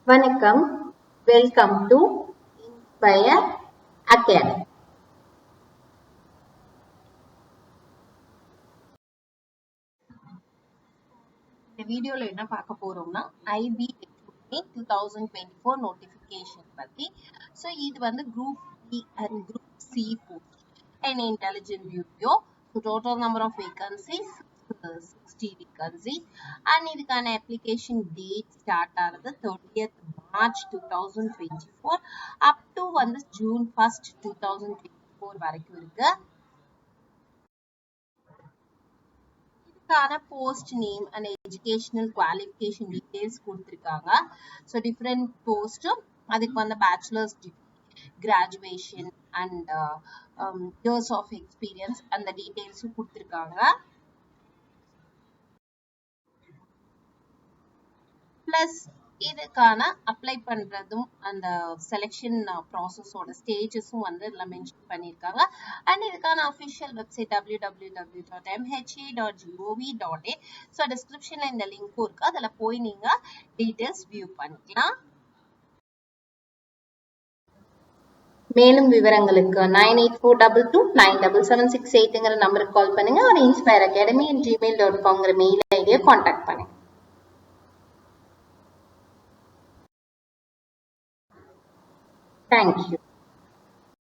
வணக்கம், welcome to inspire academy. இந்த வீடியோல என்ன பார்க்க போறோம்னா IB 2024 நோட்டிபிகேஷன் பத்தி. ஸோ இது வந்து group B and group C post an intelligent video. So total number of vacancies 60 vacancies and இதுக்கான application date start ஆகுது 30th March 2024 up to வந்து June 1st 2024 வரைக்கும் இருக்கு. இதுக்கான post name and educational qualification details கொடுத்திருக்காங்க. So different post அதுக்கு வந்து bachelor's degree, graduation and years of experience அந்த details கொடுத்திருக்காங்க. Plus இதுக்கான அப்ளை பண்றதும் அந்த செலெக்ஷன் ப்ராசஸோட ஸ்டேஜஸும் வந்து இதெல்லாம் மென்ஷன் பண்ணியிருக்காங்க. அண்ட் இதுக்கான அஃபிஷியல் வெப்சைட் www.mha.gov.in. ஸோ டிஸ்கிரிப்ஷன்ல இந்த லிங்க்கும் இருக்கு, அதில் போய் நீங்க டீட்டெயில்ஸ் வியூ பண்ணிக்கலாம். மேலும் விவரங்களுக்கு 9842297768ங்கிற நம்பருக்கு கால் பண்ணுங்க. ஒரு inspireacadamii@gmail.com மெயில் ஐடியை கான்டாக்ட் பண்ணுங்க. Thank you.